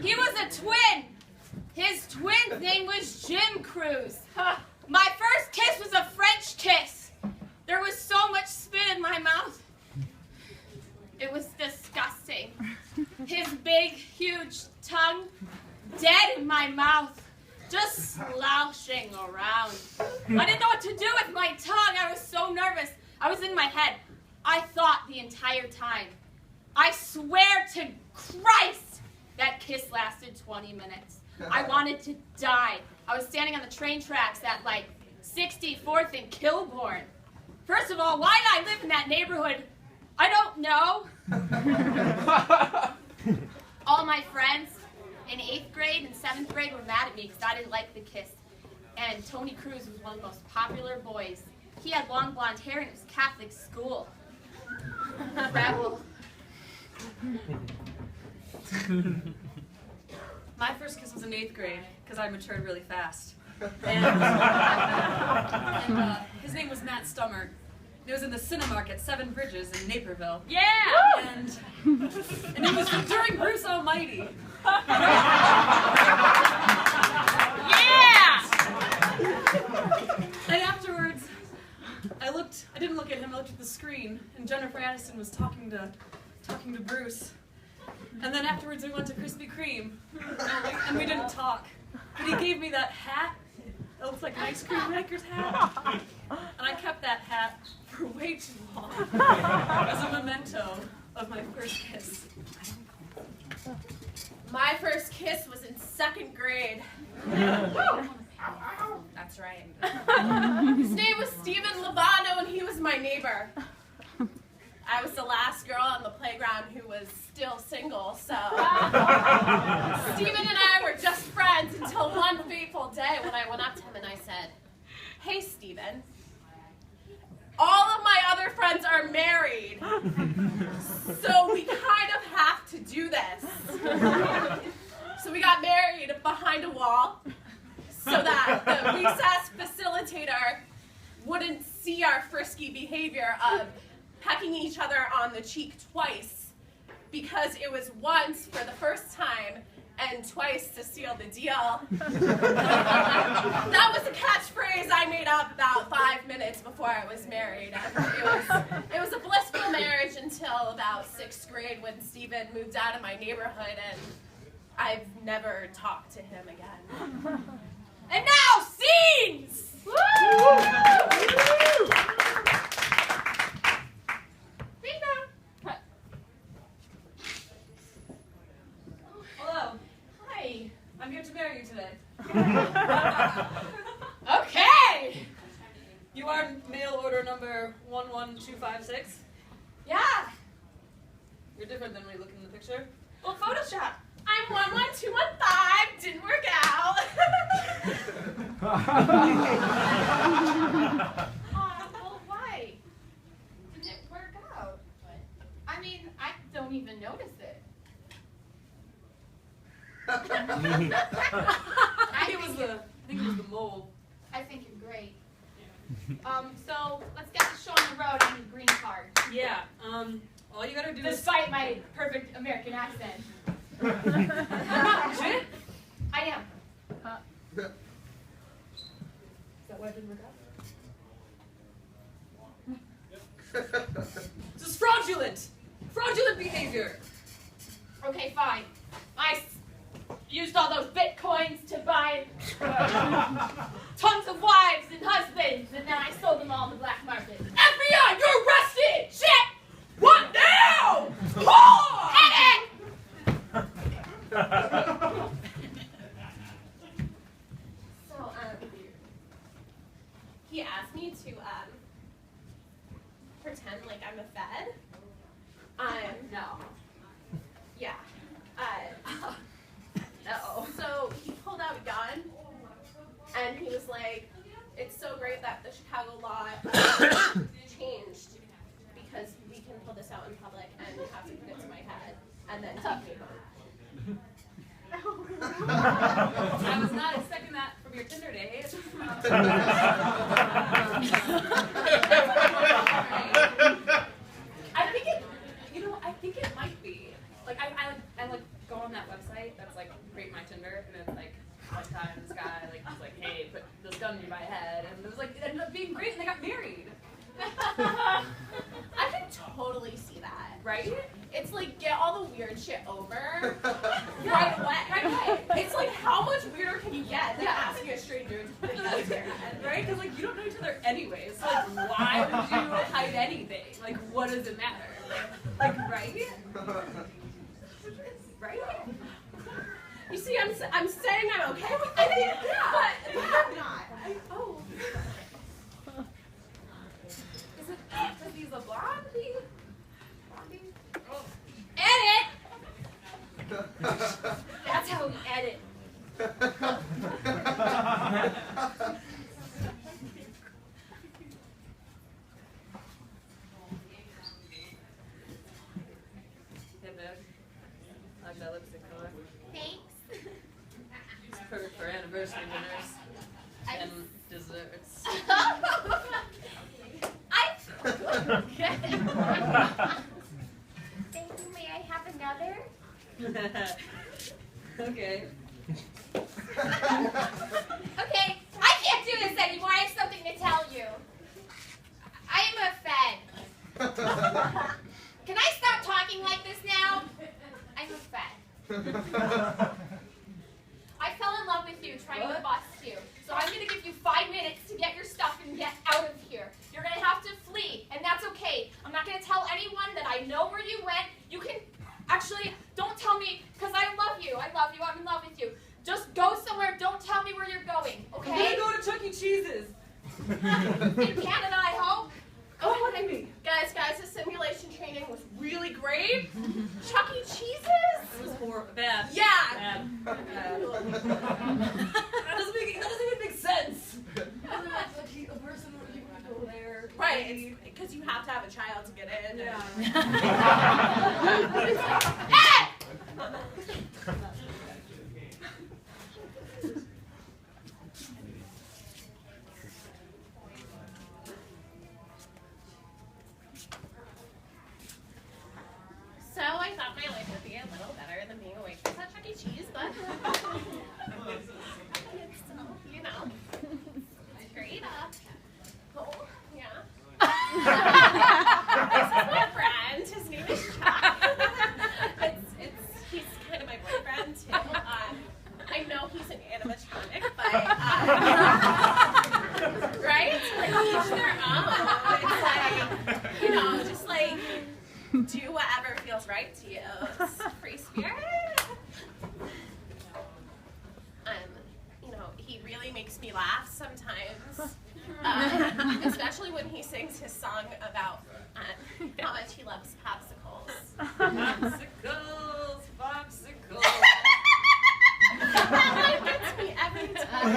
He was a twin. His twin's name was Jim Cruz. My first kiss was a French kiss. There was so much spit in my mouth. It was disgusting. His big, huge tongue dead in my mouth, just slouching around. I didn't know what to do with my tongue. I was so nervous. I was in my head. I thought the entire time. I swear to Christ, that kiss lasted 20 minutes. I wanted to die. I was standing on the train tracks at like 64th and Kilbourne. First of all, why did I live in that neighborhood? I don't know. All my friends in 8th grade and 7th grade were mad at me because I didn't like the kiss. And Tony Cruz was one of the most popular boys. He had long blonde hair and it was Catholic school. Rebel. My first kiss was in 8th grade because I matured really fast. And his name was Matt Stummer. It was in the Cinemark at Seven Bridges in Naperville. Yeah! And it was during Bruce Almighty. Yeah! And afterwards, I didn't look at him, I looked at the screen, and Jennifer Aniston was talking to Bruce. And then afterwards we went to Krispy Kreme, and we didn't talk. But he gave me that hat. It looks like an ice cream maker's hat. And I kept that hat for way too long as a memento of my first kiss. My first kiss was in 2nd grade. That's right. His name was Stephen Lovano, and he was my neighbor. I was the last girl on the playground who was still single, so Stephen and I were just friends until one fateful day when I went up to him and I said, "Hey, Stephen, all of my other friends are married, so we kind of have to do this." So we got married behind a wall so that the recess facilitator wouldn't see our frisky behavior of pecking each other on the cheek twice, because it was once for the first time and twice to seal the deal. That was a catchphrase I made up about 5 minutes before I was married. And it was a blissful marriage until about 6th grade when Stephen moved out of my neighborhood and I've never talked to him again. And now, scenes! Woo! Hello. Hi. I'm here to marry you today. Okay! You are mail order number 11256. Yeah. You're different than when you look in the picture. Well, Photoshop. I'm 11215. Didn't work out. Well, why? Didn't it work out? I mean, I don't even notice it. I think it was the mole. I think you're great. So let's get the show on the road. I need a green card. Yeah. All you gotta do is. Despite my perfect American accent. Legit? I am. Is that why it didn't work out? This is fraudulent! Fraudulent behavior! Okay, fine. I used all those bitcoins to buy tons of wives and husbands, and then I sold them all on the black market. FBI, you're arrested! Shit! What now? Oh! Edit! So, he asked me to, pretend like I'm a Fed. No. Yeah. No. So he pulled out a gun, and he was like, "It's so great that the Chicago law changed because we can pull this out in public and you have to put it to my head and then take me home." I was not expecting that from your Tinder date. I think it might be. Like, I like go on that website. website that's like Rate My Tinder, and it's like one time this guy like was like, hey, put this gun to my head, and it was like it ended up being great, and they got married. I can totally see that. Right? It's like get all the weird shit over right away. Right away. It's like how much weirder can you get than asking a stranger to put a gun to your head? Right? Because like you don't know each other anyways. So like why would you hide anything? Like what does it matter? Like right? Right? You see, I'm saying I'm okay with it, but I'm not. Oh. Is it because he's a blondie? Oh. Edit! That's how we edit. Hey, babe. I like that lipstick color. Thanks. It's perfect for anniversary dinners and desserts. Okay. Thank you. May I have another? Okay. Okay, I can't do this anymore. I have something to tell you. I am a Fed. Can I stop talking like this now? I'm a Fed. I fell in love with you, trying to bust you. So I'm going to give you 5 minutes to get your stuff and get out of here. You're going to have to flee, and that's okay. I'm not going to tell anyone that I know where you went. You can, actually, don't tell me, because I love you. I love you. I'm in love with you. Just go somewhere. Don't tell me where you're going, okay? I'm gonna go to Chuck E. Cheese's. In Canada, I hope. Oh, what do you mean? Guys, the simulation training was really great. Chuck E. Cheese's? It was horrible. Bad. Yeah. Bad. That doesn't even make sense. A person would go there. Right, because you have to have a child to get in. Yeah. Hey! So I thought my life would be a little better than being a waitress at Chuck E. Cheese, but it's still, you know, great. Oh, yeah. This is my friend. His name is Chuck. He's kind of my boyfriend too. I know he's an animatronic, but right? Like each their own. It's like, you know, just like do whatever feels right to you. It's free spirit. You know, he really makes me laugh sometimes. Especially when he sings his song about how much he loves popsicles. Popsicles. That gets me every time.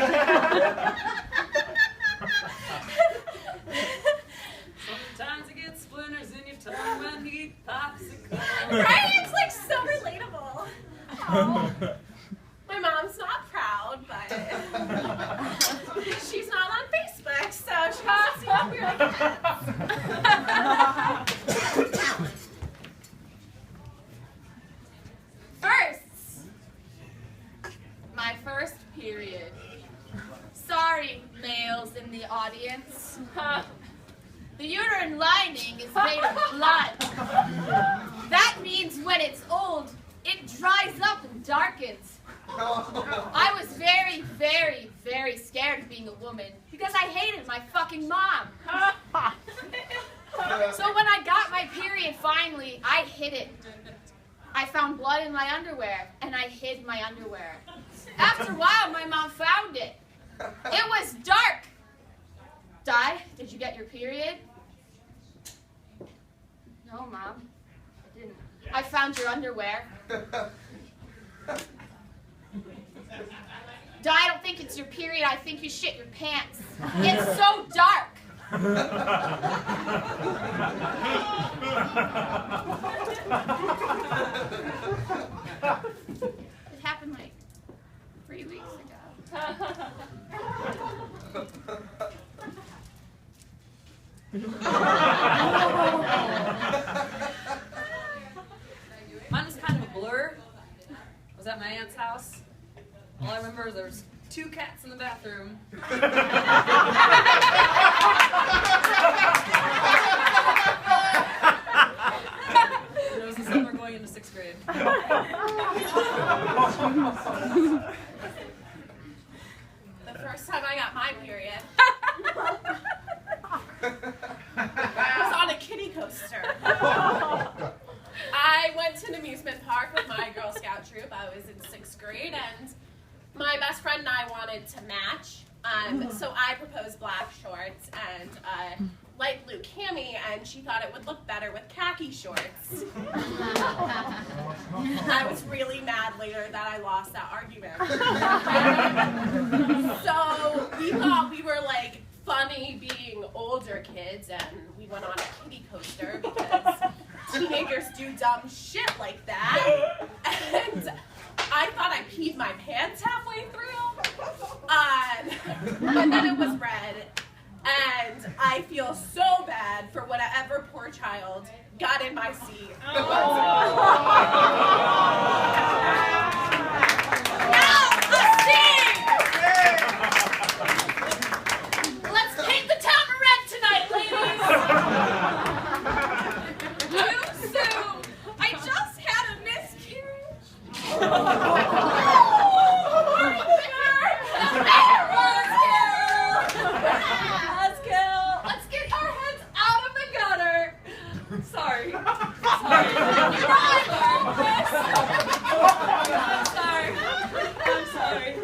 Sometimes you get splinters in your tongue when you eat popsicles. Right? It's like so relatable. Oh. My mom's not proud, but she's not on Facebook, so she doesn't see what we're like that. First, my first period. Sorry, males in the audience. The uterine lining is made of blood. That means when it's old, it dries up and darkens. I was very, very, very scared of being a woman because I hated my fucking mom. So when I got my period finally, I hid it. I found blood in my underwear, and I hid my underwear. After a while, my mom found it. It was dark. Di, did you get your period? No, Mom. I didn't. I found your underwear. Di, I don't think it's your period. I think you shit your pants. It's so dark. It happened like 3 weeks ago. Mine was kind of a blur. I was at my aunt's house. All I remember is there's 2 cats in the bathroom. And it was the summer going into 6th grade. The first time I got my period was on a kiddie coaster. I went to an amusement park with my Girl Scout troop. I was in 6th grade, and my best friend and I wanted to match. So I proposed black shorts and light blue cami, and she thought it would look better with khaki shorts. I was really mad later that I lost that argument. So we thought we were like funny being older kids, and we went on a kiddie coaster because teenagers do dumb shit like that. And I thought I peed my pants halfway through, but then it was red. And I feel so bad for whatever poor child got in my seat. Now, let's sing! Let's paint the town red tonight, ladies! Too soon. I just had a miscarriage. Let's get our heads out of the gutter. Sorry. You're all hopeless. I'm sorry.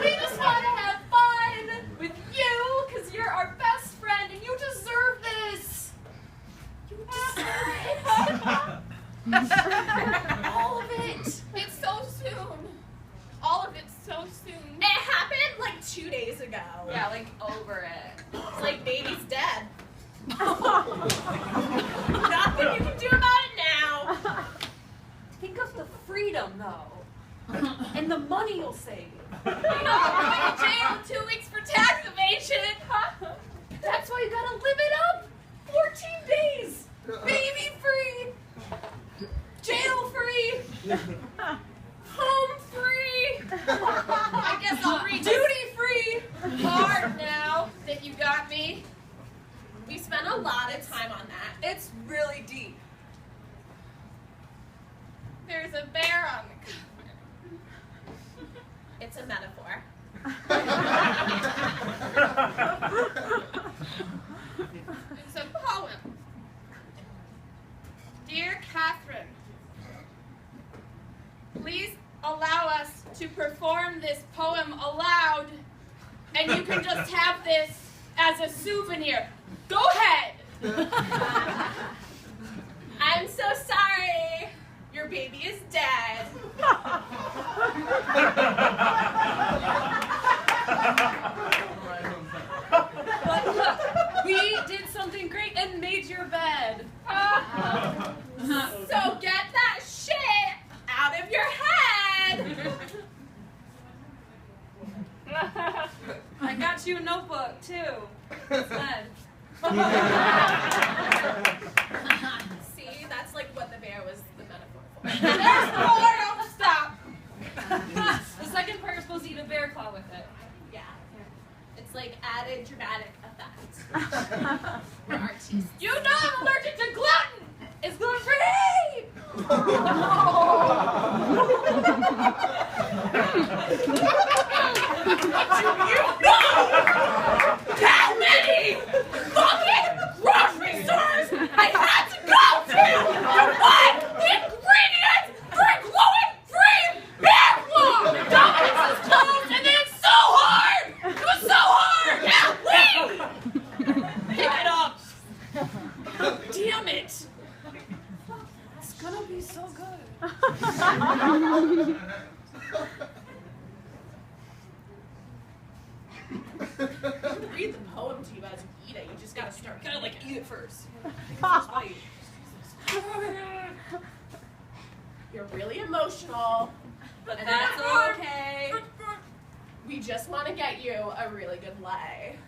We just want to have fun with you because you're our best friend and you deserve this. You deserve it. All of it. It's so soon. All of it's so soon. It happened like 2 days ago. Yeah, like over it. It's like baby's dead. Nothing you can do about it now. Think of the freedom though. And the money you'll save. I'm going to jail in 2 weeks for tax evasion. That's why you gotta live it up. 14 days. Baby free. Jail free. Home free. I guess I'll read Duty free. hard now that you got me. We spent a lot of time on that. It's really deep. There's a bear on the cover. It's a metaphor. It's a poem. Dear Catherine, please allow us to perform this poem aloud, and you can just have this as a souvenir. Go ahead. I'm so sorry. Your baby is dead. But look, we did something great and made your bed. So get that shit out of your head. I got you a notebook too. Instead. See, that's like what the bear was the metaphor for. There's more. Don't stop. The second part, you're supposed to eat a bear claw with it. Yeah. It's like added dramatic effect. We're artists. You know I'm allergic to gluten. It's gluten free. How many fucking grocery stores I had to go to find the ingredients for a gluten-free bear claw? Domino's is closed and then it's so hard! It was so hard! Help me! Pick it up! Damn it! It's gonna be so good. Read the poem to you as you eat it. You just gotta start. Gotta like eat it first. First bite. You're really emotional, But and that's that's okay. We just want to get you a really good lay.